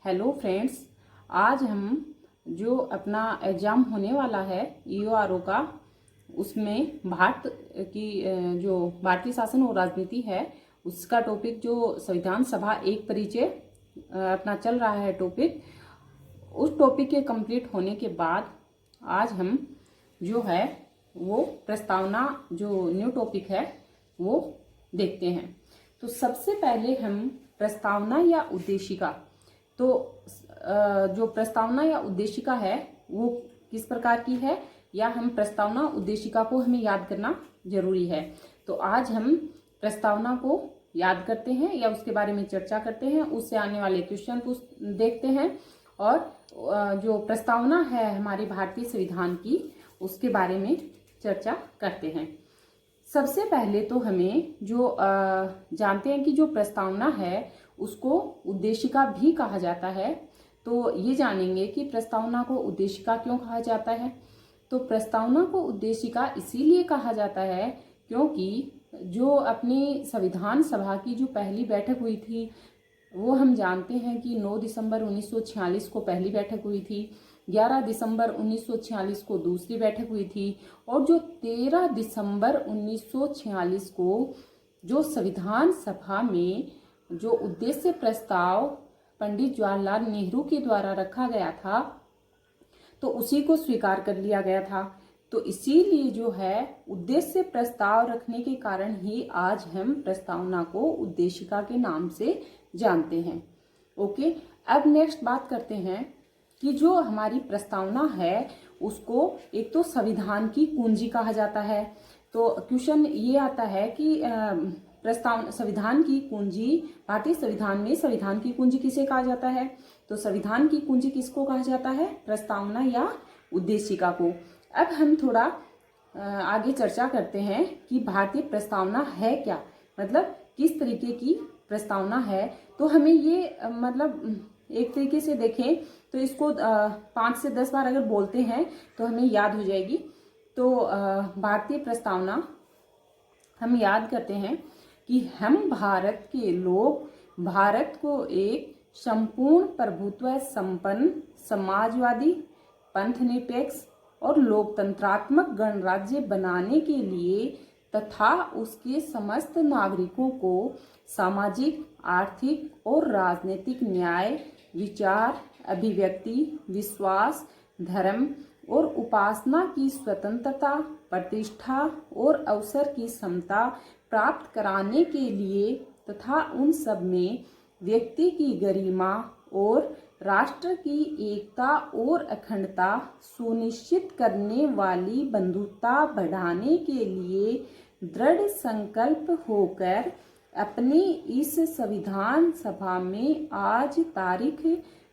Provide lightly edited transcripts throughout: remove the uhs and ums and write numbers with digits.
Hello friends, आज हम जो अपना एग्ज़ाम होने वाला है ईओआरओ का, उसमें भारत की जो भारतीय शासन और राजनीति है उसका टॉपिक जो संविधान सभा एक परिचय अपना चल रहा है टॉपिक, उस टॉपिक के कंप्लीट होने के बाद आज हम जो है वो प्रस्तावना जो न्यू टॉपिक है वो देखते हैं। तो सबसे पहले हम प्रस्तावना या उद्देशिका, तो जो प्रस्तावना या उद्देशिका है वो किस प्रकार की है, या हम प्रस्तावना उद्देशिका को हमें याद करना जरूरी है। तो आज हम प्रस्तावना को याद करते हैं या उसके बारे में चर्चा करते हैं, उससे आने वाले क्वेश्चन को देखते हैं और जो प्रस्तावना है हमारे भारतीय संविधान की उसके बारे में चर्चा करते हैं। सबसे पहले तो हमें जो जानते हैं कि जो प्रस्तावना है उसको उद्देशिका भी कहा जाता है। तो ये जानेंगे कि प्रस्तावना को उद्देशिका क्यों कहा जाता है। तो प्रस्तावना को उद्देशिका इसीलिए कहा जाता है क्योंकि जो अपनी संविधान सभा की जो पहली बैठक हुई थी वो हम जानते हैं कि 9 दिसंबर 1946 को पहली बैठक हुई थी, 11 दिसंबर 1946 को दूसरी बैठक हुई थी और जो 13 दिसंबर 1946 को जो संविधान सभा में जो उद्देश्य प्रस्ताव पंडित जवाहरलाल नेहरू के द्वारा रखा गया था तो उसी को स्वीकार कर लिया गया था। तो इसीलिए जो है उद्देश्य प्रस्ताव रखने के कारण ही आज हम प्रस्तावना को उद्देशिका के नाम से जानते हैं। ओके, अब नेक्स्ट बात करते हैं कि जो हमारी प्रस्तावना है उसको एक तो संविधान की कुंजी कहा जाता है। तो क्वेश्चन ये आता है कि प्रस्तावना संविधान की कुंजी, भारतीय संविधान में संविधान की कुंजी किसे कहा जाता है। तो संविधान की कुंजी किसको कहा जाता है, प्रस्तावना या उद्देशिका को। अब हम थोड़ा आगे चर्चा करते हैं कि भारतीय प्रस्तावना है क्या, मतलब किस तरीके की प्रस्तावना है। तो हमें ये मतलब एक तरीके से देखें तो इसको 5 से 10 बार अगर बोलते हैं तो हमें याद हो जाएगी। तो भारतीय प्रस्तावना हम याद करते हैं कि हम भारत के लोग भारत को एक संपूर्ण प्रभुत्व संपन्न समाजवादी पंथनिरपेक्ष और लोकतंत्रात्मक गणराज्य बनाने के लिए तथा उसके समस्त नागरिकों को सामाजिक, आर्थिक और राजनीतिक न्याय, विचार, अभिव्यक्ति, विश्वास, धर्म और उपासना की स्वतंत्रता, प्रतिष्ठा और अवसर की समता प्राप्त कराने के लिए तथा उन सब में व्यक्ति की गरिमा और राष्ट्र की एकता और अखंडता सुनिश्चित करने वाली बंधुता बढ़ाने के लिए दृढ़ संकल्प होकर अपनी इस संविधान सभा में आज तारीख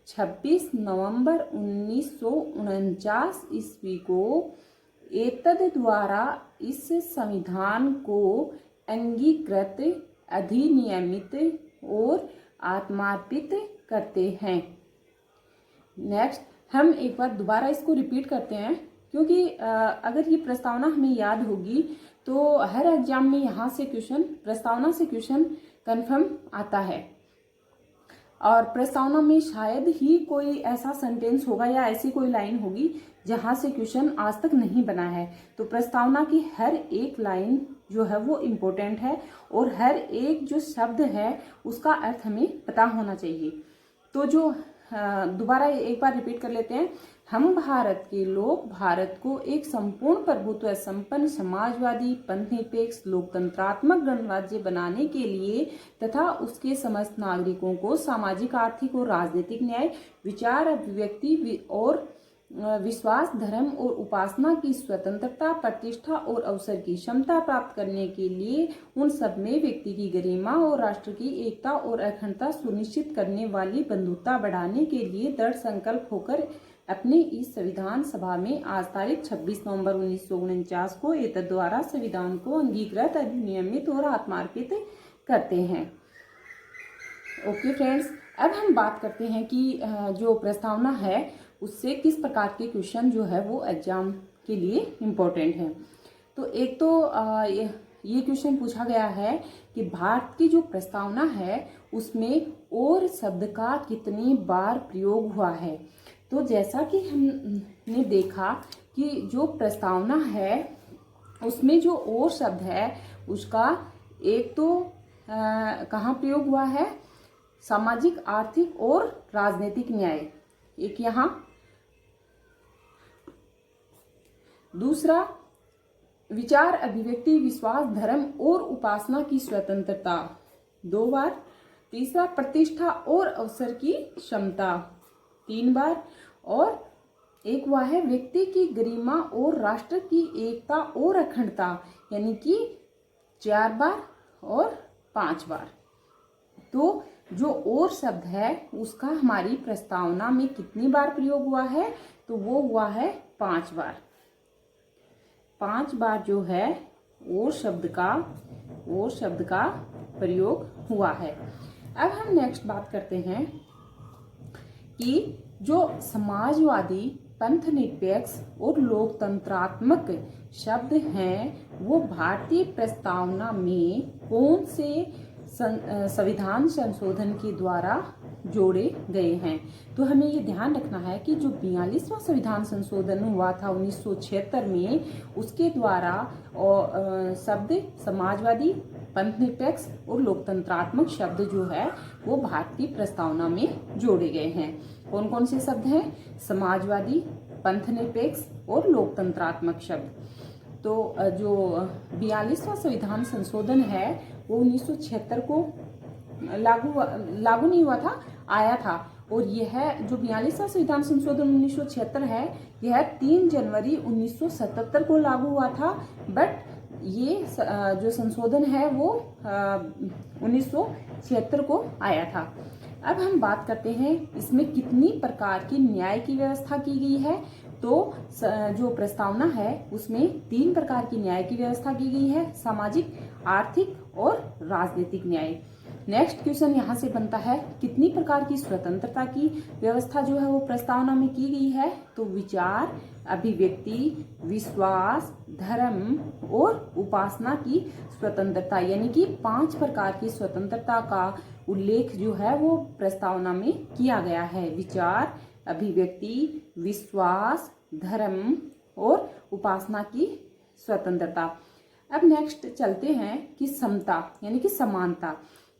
26 नवंबर 1949 ईस्वी को एतद द्वारा इस संविधान को अंगीकृत, अधिनियमित और आत्मार्पित करते हैं। नेक्स्ट हम एक बार दोबारा इसको रिपीट करते हैं क्योंकि अगर ये प्रस्तावना हमें याद होगी तो हर एग्जाम में यहाँ से क्वेश्चन, प्रस्तावना से क्वेश्चन कंफर्म आता है। और प्रस्तावना में शायद ही कोई ऐसा सेंटेंस होगा या ऐसी कोई लाइन होगी जहाँ से क्वेश्चन आज तक नहीं बना है। तो प्रस्तावना की हर एक लाइन जो है वो इम्पोर्टेंट है और हर एक जो शब्द है उसका अर्थ हमें पता होना चाहिए। तो जो दोबारा एक बार रिपीट कर लेते हैं। हम भारत के लोग भारत को एक संपूर्ण प्रभुत्व संपन्न समाजवादी पंथनिरपेक्ष लोकतंत्रात्मक गणराज्य बनाने के लिए तथा उसके समस्त नागरिकों को सामाजिक, आर्थिक और राजनीतिक न्याय, विचार, अभिव्यक्ति और विश्वास, धर्म और उपासना की स्वतंत्रता, प्रतिष्ठा और अवसर की क्षमता प्राप्त करने के लिए उन सब में व्यक्ति की गरिमा और राष्ट्र की एकता और अखंडता सुनिश्चित करने वाली बंधुता बढ़ाने के लिए दृढ़ संकल्प होकर अपने इस संविधान सभा में आज तारीख 26 नवंबर 1949 को एतद द्वारा संविधान को अंगीकृत, अधिनियमित और आत्मार्पित करते हैं। ओके फ्रेंड्स, अब हम बात करते हैं कि जो प्रस्तावना है उससे किस प्रकार के क्वेश्चन जो है वो एग्जाम के लिए इम्पोर्टेंट है। तो एक तो ये क्वेश्चन पूछा गया है कि भारत की जो प्रस्तावना है उसमें और शब्द का कितनी बार प्रयोग हुआ है। तो जैसा कि हमने देखा कि जो प्रस्तावना है उसमें जो और शब्द है उसका एक तो कहाँ प्रयोग हुआ है, सामाजिक, आर्थिक और राजनीतिक न्याय, एक यहाँ। दूसरा, विचार, अभिव्यक्ति, विश्वास, धर्म और उपासना की स्वतंत्रता, 2 बार। तीसरा, प्रतिष्ठा और अवसर की क्षमता, 3 बार। और एक हुआ है व्यक्ति की गरिमा और राष्ट्र की एकता और अखंडता, यानी कि 4 बार और 5 बार। तो जो और शब्द है उसका हमारी प्रस्तावना में कितनी बार प्रयोग हुआ है, तो वो हुआ है 5 बार। 5 बार जो है और शब्द का प्रयोग हुआ है। अब हम नेक्स्ट बात करते हैं कि जो समाजवादी, पंथनिरपेक्ष और लोकतंत्रात्मक शब्द हैं वो भारतीय प्रस्तावना में कौन से संविधान संशोधन के द्वारा जोड़े गए हैं। तो हमें ये ध्यान रखना है कि जो 42वां संविधान संशोधन हुआ था 1976 में, उसके द्वारा शब्द समाजवादी, पंथनिरपेक्ष और लोकतंत्रात्मक शब्द जो है वो भारतीय प्रस्तावना में जोड़े गए हैं। कौन कौन से शब्द हैं? समाजवादी, पंथनिरपेक्ष और लोकतंत्रात्मक शब्द। तो जो 42वां संविधान संशोधन है वो 1976 को लागू नहीं हुआ था, आया था। और यह जो 42वां संविधान संशोधन 1976 है, यह 3 जनवरी 1977 को लागू हुआ था। बट ये जो संशोधन है वो 1976 को आया था। अब हम बात करते हैं इसमें कितनी प्रकार की न्याय की व्यवस्था की गई है। तो जो प्रस्तावना है उसमें 3 प्रकार की न्याय की व्यवस्था की गई है, सामाजिक, आर्थिक और राजनीतिक न्याय। नेक्स्ट क्वेश्चन यहाँ से बनता है कितनी प्रकार की स्वतंत्रता की व्यवस्था जो है वो प्रस्तावना में की गई है। तो विचार, अभिव्यक्ति, विश्वास, धर्म और उपासना की स्वतंत्रता, यानी कि 5 प्रकार की स्वतंत्रता का उल्लेख जो है वो प्रस्तावना में किया गया है। विचार, अभिव्यक्ति, विश्वास, धर्म और उपासना की स्वतंत्रता। अब नेक्स्ट चलते हैं कि समता यानी कि समानता,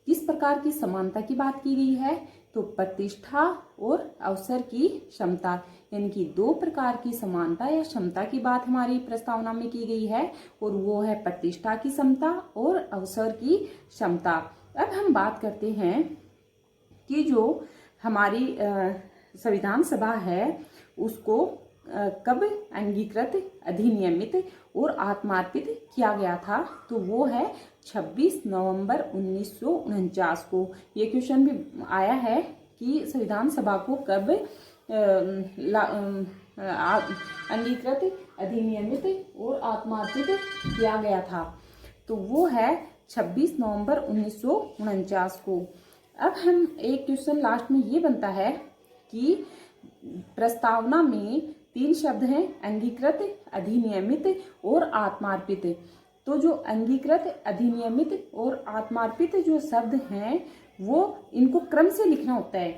किस प्रकार की समानता की बात की गई है। तो प्रतिष्ठा और अवसर की क्षमता, यानी कि 2 प्रकार की समानता या क्षमता की बात हमारी प्रस्तावना में की गई है, और वो है प्रतिष्ठा की क्षमता और अवसर की क्षमता। अब हम बात करते हैं कि जो हमारी संविधान सभा है उसको कब अंगीकृत, अधिनियमित और आत्मार्पित किया गया था। तो वो है 26 नवंबर 1949 को। ये क्वेश्चन भी आया है कि संविधान सभा को कब अंगीकृत, अधिनियमित और आत्मार्पित किया गया था। तो वो है 26 नवंबर 1949 को। अब हम एक क्वेश्चन लास्ट में ये बनता है कि प्रस्तावना में 3 शब्द हैं, अंगीकृत, अधिनियमित और आत्मार्पित। तो जो अंगीकृत, अधिनियमित और आत्मार्पित जो शब्द हैं वो इनको क्रम से लिखना होता है।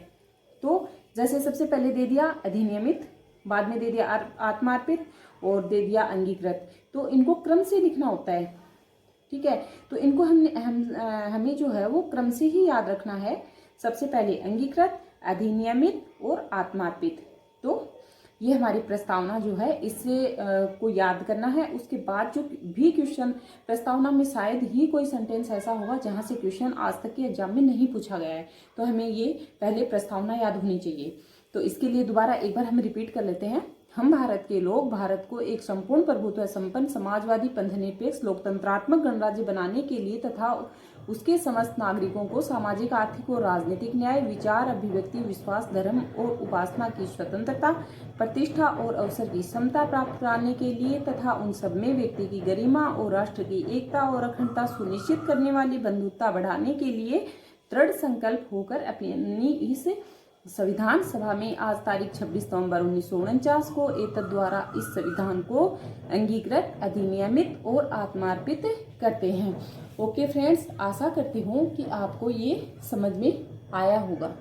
तो जैसे सबसे पहले दे दिया अधिनियमित, बाद में दे दिया आत्मार्पित और दे दिया अंगीकृत, तो इनको क्रम से लिखना होता है। ठीक है, तो इनको हमें जो है वो क्रम से ही याद रखना है। सबसे पहले अंगीकृत, अधिनियमित और आत्मार्पित। तो ये हमारी प्रस्तावना जो है इससे को याद करना है। उसके बाद जो भी क्वेश्चन प्रस्तावना में शायद ही कोई सेंटेंस ऐसा होगा जहां से क्वेश्चन आज तक के एग्जाम में नहीं पूछा गया है, तो हमें ये पहले प्रस्तावना याद होनी चाहिए। तो इसके लिए दोबारा एक बार हम रिपीट कर लेते हैं। हम भारत के लोग भारत को एक संपूर्ण प्रभुत्व संपन्न समाजवादी, पंथनिरपेक्ष, लोकतंत्रात्मक गणराज्य बनाने के लिए तथा उसके समस्त नागरिकों को सामाजिक, आर्थिक और राजनीतिक न्याय, विचार, अभिव्यक्ति, विश्वास, धर्म और उपासना की स्वतंत्रता, प्रतिष्ठा और अवसर की समता प्राप्त कराने के लिए तथा उन सब में व्यक्ति की गरिमा और राष्ट्र की एकता और अखंडता सुनिश्चित करने वाली बंधुता बढ़ाने के लिए दृढ़ संकल्प होकर अपनी इस संविधान सभा में आज तारीख 26 नवंबर 1949 को एतद द्वारा इस संविधान को अंगीकृत, अधिनियमित और आत्मार्पित करते हैं। ओके फ्रेंड्स, आशा करती हूँ कि आपको ये समझ में आया होगा।